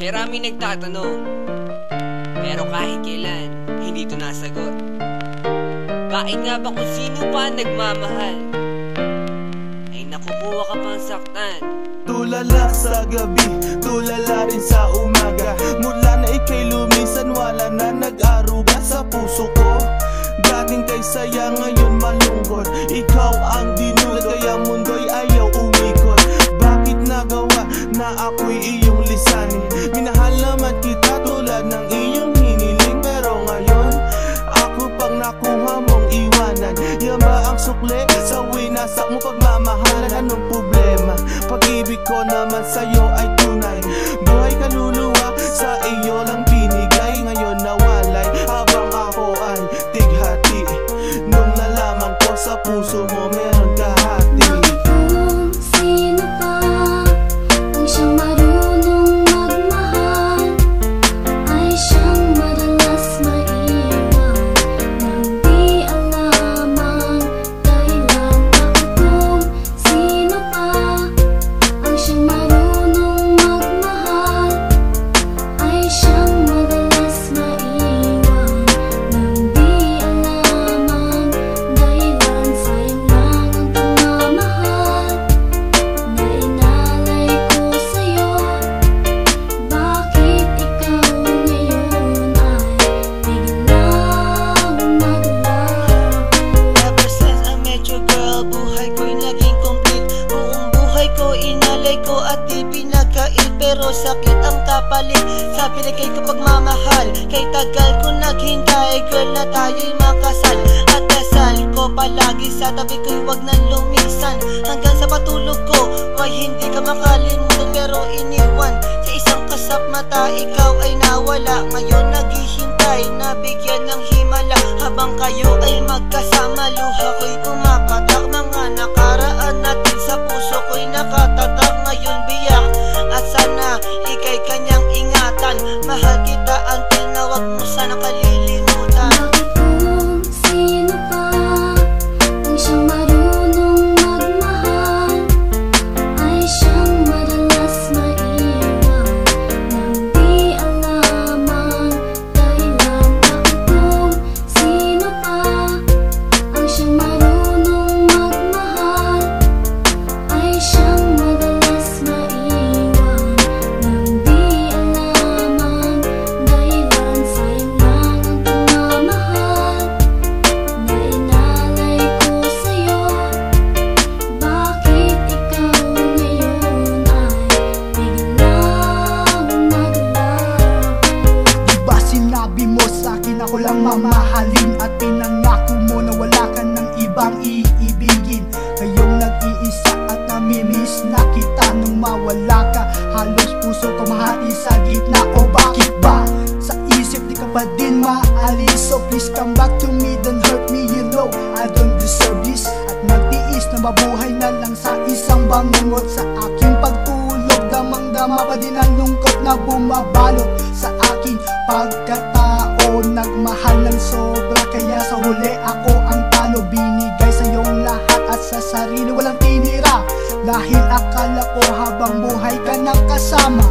Karami nagtatanong, pero kahit kailan, hindi ito nasagot. Bakit nga ba kung sino pa nagmamahal ay nakukuha ka pang saktan? Tulala sa gabi, tulala rin sa umaga. Mula na ika'y lumisan, wala na nag-aruga sa puso ko. Dating kay saya, ngayon malungkot. Ikaw ang dinulat, kaya mundo'y ayaw umikot. Bakit nagawa na ako'y iyong lisanin? Minahal naman kita tulad ng iyong hiniling, pero ngayon ako pang nakuha mong iwanan. Yan ba ang sukli sa winasak mo pagmamahalan? Anong problema? Pag-ibig ko naman sa'yo ay tunay. Buhay kaluluwa sa iyo lang binigay. Ngayon nawalay habang ako ay tighati. Nung nalaman ko sa puso mo meron kahati. Kung sino pa ang siyang marunong magmahal, ay siyang madalas maiwan nang di alam ang dahilan. Kung sino pa ang siyang marunong magmahal, ay siyang madalas maiwan nang di alam ang dahilan. Sayang lang ang pagmamahal na inalay ko sa'yo. Bakit ikaw ngayon ay biglang naglaho? Ever since I met you, girl, buhay ko'y naging complete. Buong buhay ko inalay ko at di pinagkait, pero sakit ang kapalit sa binigay ko pagmamahal. Kay tagal ko naghintay, girl, na tayo'y makasal. At dasal ko palagi sa tabi ko'y wag nang lumisan. Hanggang sa patulog ko, why hindi ka makalimutan pero iniwan. Sa isang kasap mata, ikaw ay nawala. Ngayon naghihintay na bigyan ng himala. Habang kayo ay magkasama, luha ko'y pumapatak. Mga nakaraan natin sa puso ko'y nakatatak. Ngayon biyak at sana ika'y kanyang ingatan. Mahal kita until na wag mo sana kalilimutan. Bakit kung sino pa ang siyang marunong magmahal, ay siyang madalas maiwan nang di alam ang dahilan? Bakit kung sino pa ang siyang marunong magmahal, ay siyang madalas maiwan nang di alam ang dahilan? Sayang lang ang pagmamahal na inalay ko sa'yo. Bakit ikaw ngayon ay biglang naglaho? Diba sinabi mo sa'kin ako lang mamahalin, at pinangako mo na wala ka ng ibang iibigin. Ngayong nag-iisa at namimiss na kita. Nung mawala ka, halos puso ko mahati sa gitna. O bakit ba sa isip di ka pa din maalis? So please come back to me, don't hurt me, you know I don't deserve this. At magtiis na mabuhay na lang sa isang bangungot. Sa aking pagtulog, damang-dama pa din ang lungkot na bumabalot sa aking pagkatao. Nagmahal ng sobra, kaya sa huli ako ang talo. Binigay sa iyong lahat at sa sarili walang tinira, dahil akala ko habang buhay ka nang kasama.